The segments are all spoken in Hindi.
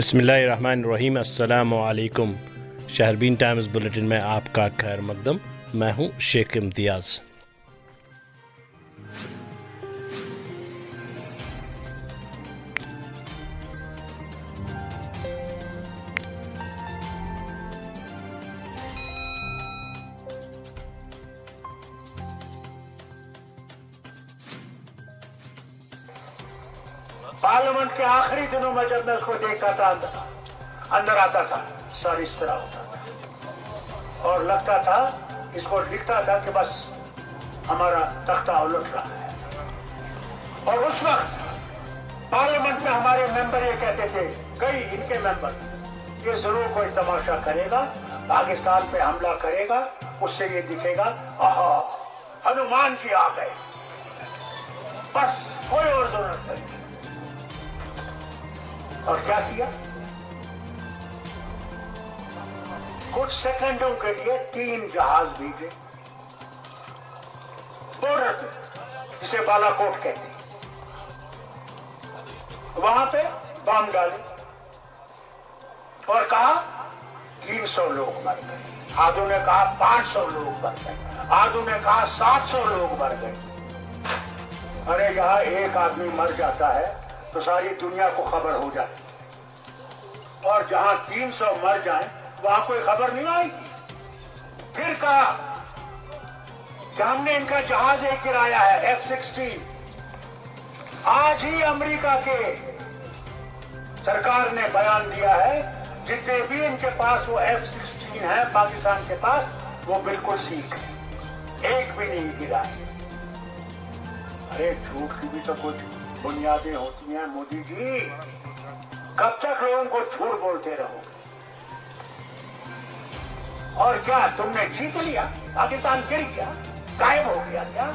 बिस्मिल्लाहिर्रहमानिर्रहीम। अस्सलामु अलैकुम। शहरबीन टाइम्स बुलेटिन में आपका खैर मकदम। मैं हूं शेख इम्तियाज़। पार्लियामेंट के आखिरी दिनों में जब मैं उसको देखता था, अंदर आता था, सर इस तरह होता था और लगता था, इसको लिखता था कि बस हमारा तख्ता उलट रहा है। और उस वक्त पार्लियामेंट में हमारे मेंबर ये कहते थे, कई इनके मेंबर, ये जरूर कोई तमाशा करेगा, पाकिस्तान पे हमला करेगा, उससे ये दिखेगा आहा हनुमान जी आ गए, बस कोई और जरूरत नहीं। और क्या किया? कुछ सेकंडों के लिए 3 जहाज भेजे बॉर्डर पे, जिसे बालाकोट कहते हैं, वहां पे बम डाले और कहा 300 लोग मर गए। आधों ने कहा 500 लोग मर गए, आधों ने कहा 700 लोग मर गए। अरे यहां एक आदमी मर जाता है तो सारी दुनिया को खबर हो जाती है, और जहां 300 मर जाएं वहां कोई खबर नहीं आएगी। फिर कहा कि हमने इनका जहाज एक गिराया है, F-16। आज ही अमेरिका के सरकार ने बयान दिया है, जितने भी इनके पास वो F-16 है पाकिस्तान के पास, वो बिल्कुल सीख है, एक भी नहीं गिरा है। अरे झूठ की भी तो कुछ बुनियादें होती हैं मोदी जी, कब तक लोगों को झूठ बोलते रहोगे? और क्या तुमने जीत लिया? पाकिस्तान गिर गया, गायब हो गया क्या?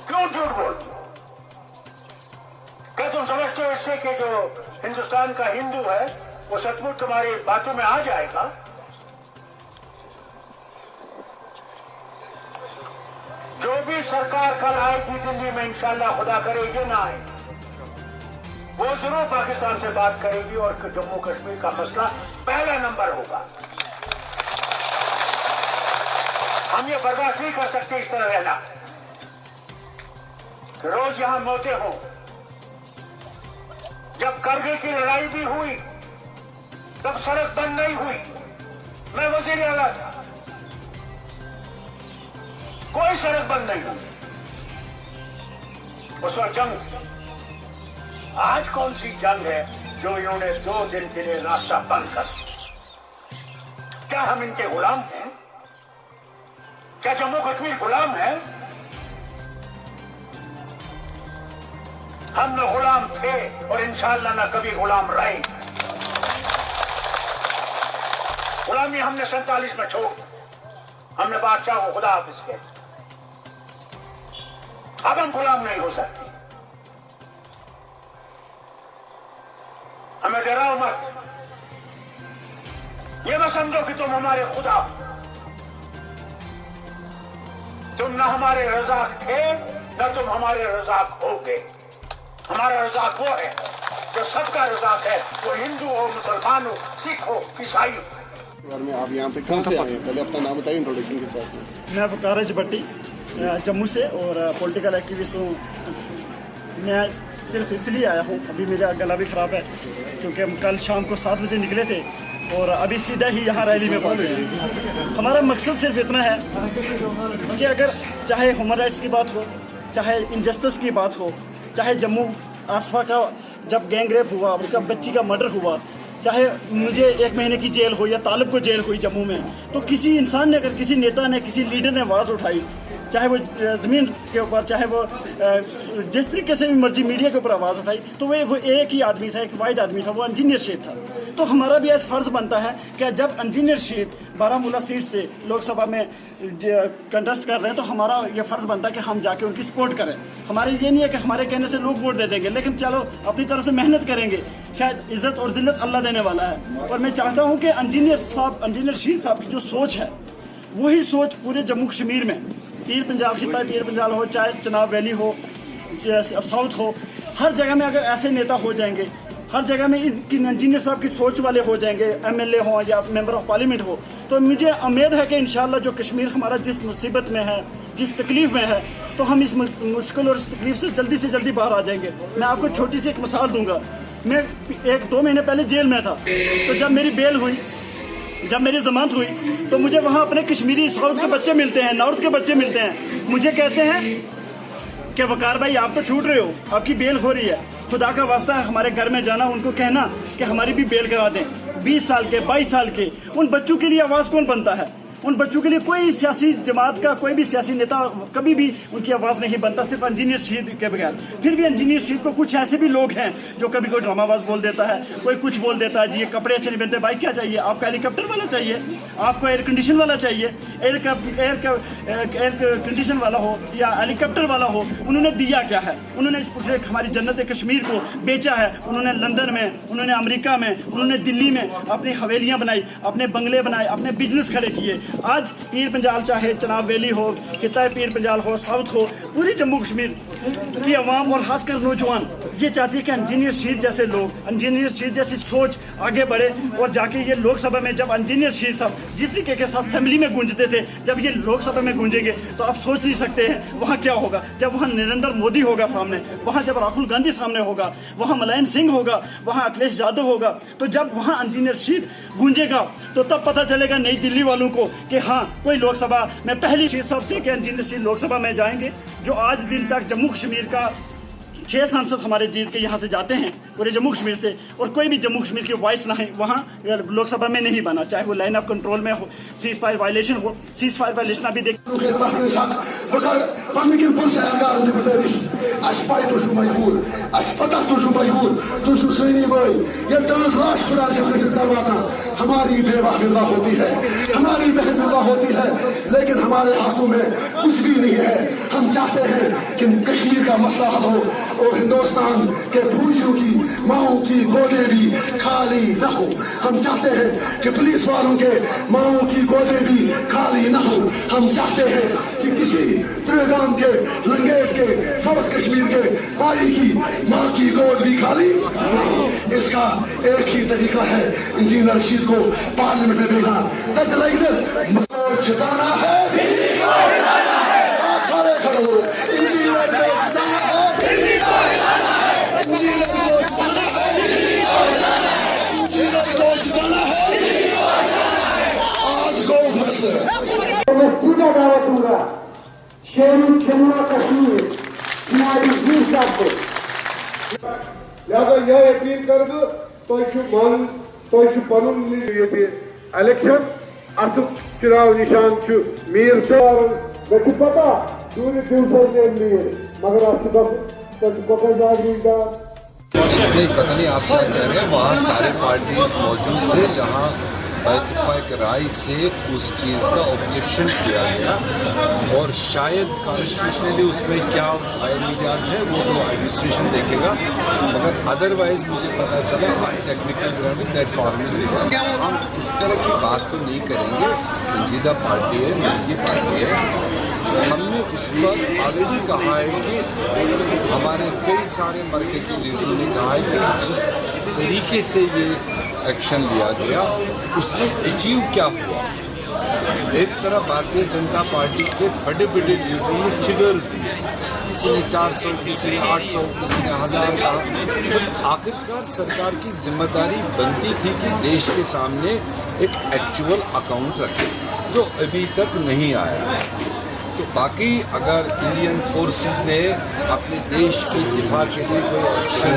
क्यों झूठ बोलते हो? क्या तुम समझते हो इससे कि जो हिंदुस्तान का हिंदू है वो सचमुच तुम्हारी बातों में आ जाएगा? जो भी सरकार कल आएगी दिल्ली में, इंशाल्लाह खुदा करे ये ना आए, वो जरूर पाकिस्तान से बात करेगी और जम्मू कश्मीर का मसला पहला नंबर होगा। हम ये बर्दाश्त नहीं कर सकते इस तरह रहना, रोज यहां मौतें हों। जब करगिल की लड़ाई भी हुई तब सड़क बंद नहीं हुई, मैं वजीर आला था, कोई सड़क बंद नहीं हुई, उस वक्त जंग थी। आज कौन सी जंग है जो इन्होंने 2 दिन के लिए रास्ता बंद कर दिया? क्या हम इनके गुलाम हैं? क्या जम्मू कश्मीर गुलाम है? हम न गुलाम थे और इंशाअल्लाह न कभी गुलाम रहे। गुलामी हमने 47 में छोड़, हमने बादशाह को खुदा हाफिज किया। अब हम गुलाम नहीं हो सकते। हमें डराओ मत, ये मत समझो कि तुम हमारे खुदा हो। तुम न हमारे रज़ाक थे न तुम हमारे रज़ाक होगे। हमारा रज़ाक वो है जो सबका रज़ाक है, वो हिंदू हो, मुसलमान हो, सिख हो, ईसाई हो। में आप यहाँ पे कहाँ से आए हैं? पहले अपना नाम बताइए इंट्रोडक्शन के साथ। मैं वकारज भट्टी जम्मू से और पॉलिटिकल एक्टिविस्ट हूँ। मैं सिर्फ इसलिए आया हूँ, अभी मेरा गला भी ख़राब है क्योंकि हम कल शाम को 7 बजे निकले थे और अभी सीधा ही यहाँ रैली में पहुँचे। हमारा मकसद सिर्फ इतना है कि अगर चाहे ह्यूमन राइट्स की बात हो, चाहे इनजस्टिस की बात हो, चाहे जम्मू आसफा का जब गैंग रेप हुआ, उसका बच्ची का मर्डर हुआ, चाहे मुझे 1 महीने की जेल हो या तालिब को जेल हुई जम्मू में, तो किसी इंसान ने, अगर किसी नेता ने, किसी लीडर ने आवाज़ उठाई, चाहे वो ज़मीन के ऊपर, चाहे वो जिस तरीके से भी मर्जी मीडिया के ऊपर आवाज़ उठाई, तो वो एक ही आदमी था, एक वाहिद आदमी था, वो इंजीनियर शेख था। तो हमारा भी आज फ़र्ज़ बनता है कि जब इंजीनियर शेख बारामूला सीट से लोकसभा में कंटेस्ट कर रहे हैं, तो हमारा ये फ़र्ज़ बनता है कि हम जाके उनकी सपोर्ट करें। हमारे ये नहीं है कि हमारे कहने से लोग वोट दे देंगे, लेकिन चलो अपनी तरफ से मेहनत करेंगे, शायद इज़्ज़त और ज़िल्लत अल्लाह देने वाला है। और मैं चाहता हूँ कि इंजीनियर शेख साहब की जो सोच है, वही सोच पूरे जम्मू कश्मीर में, पीर पंजाब खिता, पीर पंजाब हो, चाहे चनाब वैली हो, साउथ हो, हर जगह में अगर ऐसे नेता हो जाएंगे, हर जगह में इनकी इंजीनियर साहब की सोच वाले हो जाएंगे, एमएलए हो या मेंबर ऑफ पार्लियामेंट हो, तो मुझे उम्मीद है कि इंशाल्लाह जो कश्मीर हमारा जिस मुसीबत में है, जिस तकलीफ में है, तो हम इस मुश्किल और इस तकलीफ से जल्दी बाहर आ जाएंगे। मैं आपको छोटी सी एक मिसाल दूंगा। मैं 1-2 महीने पहले जेल में था, तो जब मेरी बेल हुई, जब मेरी जमानत हुई, तो मुझे वहाँ अपने कश्मीरी साउथ के बच्चे मिलते हैं, नॉर्थ के बच्चे मिलते हैं। मुझे कहते हैं कि वकार भाई आप तो छूट रहे हो, आपकी बेल हो रही है, खुदा का वास्ता है हमारे घर में जाना, उनको कहना कि हमारी भी बेल करा दें। 20 साल के, 22 साल के उन बच्चों के लिए आवाज़ कौन बनता है? उन बच्चों के लिए कोई सियासी जमात का, कोई भी सियासी नेता कभी भी उनकी आवाज़ नहीं बनता, सिर्फ इंजीनियर शहीद के बगैर। फिर भी इंजीनियर शहीद को कुछ ऐसे भी लोग हैं जो कभी कोई ड्रामाबाज बोल देता है, कोई कुछ बोल देता है, जी ये कपड़े अच्छे नहीं पहनते। भाई क्या चाहिए आपको? हेलीकॉप्टर वाला चाहिए, आपको एयर कंडीशन वाला चाहिए, एयर कंडीशन वाला हो या हेलीकॉप्टर वाला हो। उन्होंने दिया क्या है? उन्होंने इस पूरे हमारी जन्नत कश्मीर को बेचा है। उन्होंने लंदन में, उन्होंने अमेरिका में, उन्होंने दिल्ली में अपनी हवेलियाँ बनाई, अपने बंगले बनाए, अपने बिजनेस खड़े किए। आज पीर पंजाल, चाहे चनाब वैली हो, खिता पीर पंजाल हो, साउथ हो, पूरी जम्मू कश्मीर की आवाम और खासकर नौजवान ये चाहती है कि इंजीनियर शहीद जैसे लोग, इंजीनियर शहीद जैसी सोच आगे बढ़े और जाके ये लोकसभा में जब इंजीनियर शहीद साहब जिस तरीके के साथ असेंबली में गूंजते थे, जब ये लोकसभा में गूंजेंगे तो आप सोच नहीं सकते हैं वहाँ क्या होगा। जब वहाँ नरेंद्र मोदी होगा सामने, वहाँ जब राहुल गांधी सामने होगा, वहाँ मुलायम सिंह होगा, वहाँ अखिलेश यादव होगा, तो जब वहाँ इंजीनियर शहीद गूंजेगा तो तब पता चलेगा नई दिल्ली वालों को कि हाँ कोई लोकसभा में पहली चीज सबसे कि इंजीनियर शहीद लोकसभा में जाएंगे। जो आज दिन तक जम्मू कश्मीर का 6 सांसद हमारे जीत के यहाँ से जाते हैं पूरे जम्मू कश्मीर से, और कोई भी जम्मू कश्मीर की वॉइस ना है वहाँ लोकसभा में नहीं बना, चाहे वो लाइन ऑफ कंट्रोल में हो, सीज फायर वायलेशन हो। सीज फायर वायलेशन अभी देख हमारी बेवाह विधवा होती है, हमारी बहन विधवा होती है, लेकिन हमारे हाथों में कुछ भी नहीं है। हम चाहते हैं कि कश्मीर का मसला हल हो और हिंदुस्तान के फौजियों की माओं की गोदें भी खाली न हो। हम चाहते हैं कि पुलिस वालों के माओं की गोदें भी खाली न हो। हम चाहते हैं कि किसी त्रिगाम के, लंगेट के, साउथ कश्मीर के भाई की माँ की गोद भी खाली न हो। इसका एक ही तरीका है, इंजीनियर शहीद को पार्लियामेंट में भेजना। जिताना है, सारे खड़े हो, इंजीनियर को जिताना है, इंजीनियर को जिताना है, इंजीनियर को जिताना है। आज गो फैसले मैं सीधा दावा दूंगा शेरू जम्मू कश्मीर हमारी वीर साहब को। लिहाजा यह यकीन कर पनुन इलेक्शन अत चुनाव निशान मीर साहब मैं पता दूर दूर से मगर आपके नहीं पता नहीं आप क्या कह रहे हैं। वहाँ सारे पार्टीज मौजूद थे जहाँ बैतफाक राय से उस चीज़ का ऑब्जेक्शन किया गया, और शायद कॉन्स्टिट्यूशनली उसमें क्या आइडियाज है वो तो एडमिनिस्ट्रेशन देखेगा, मगर अदरवाइज मुझे पता चला technical ground that form is resolve. हम इस तरह की बात तो नहीं करेंगे, संजीदा पार्टी है, मिलकी पार्टी है। हमने उस पर ऑलरेडी कहा है कि हमारे कई सारे मरकजी लीडरों ने कहा है कि जिस तरीके से ये एक्शन लिया गया उसने अचीव क्या हुआ। एक तरफ भारतीय जनता पार्टी के बड़े बड़े लीडरों ने फिगर्स दिए, किसी ने 400, किसी ने 800, किसी ने 1000 कहा। आखिरकार सरकार की जिम्मेदारी बनती थी कि देश के सामने एक एक्चुअल अकाउंट रखे, जो अभी तक नहीं आया। तो बाकी अगर इंडियन फोर्सेस ने अपने देश के दिफा के लिए कोई एक्शन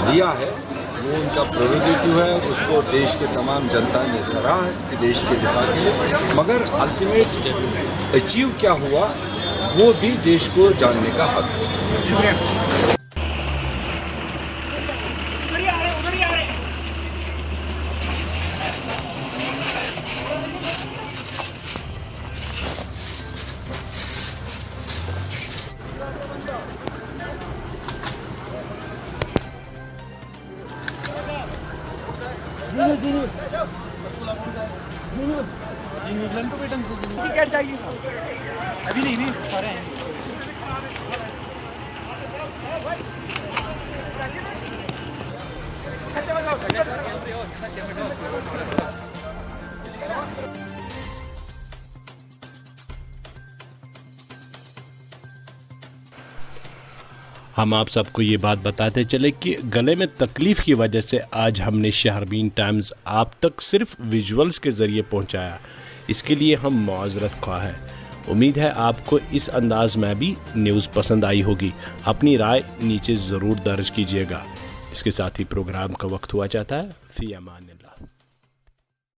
लिया है वो उनका प्रोरोगेटिव है, उसको देश के तमाम जनता ने सराहा है कि देश के दिफा के लिए, मगर अल्टीमेट अचीव क्या हुआ वो भी देश को जानने का हक है। अभी नहीं सारे हैं। हम आप सबको ये बात बताते चले कि गले में तकलीफ़ की वजह से आज हमने शहरबीन टाइम्स आप तक सिर्फ विजुअल्स के ज़रिए पहुंचाया। इसके लिए हम माज़रत ख़्वाह हैं। उम्मीद है आपको इस अंदाज में भी न्यूज़ पसंद आई होगी। अपनी राय नीचे ज़रूर दर्ज कीजिएगा। इसके साथ ही प्रोग्राम का वक्त हुआ जाता है। फ़ी अमान।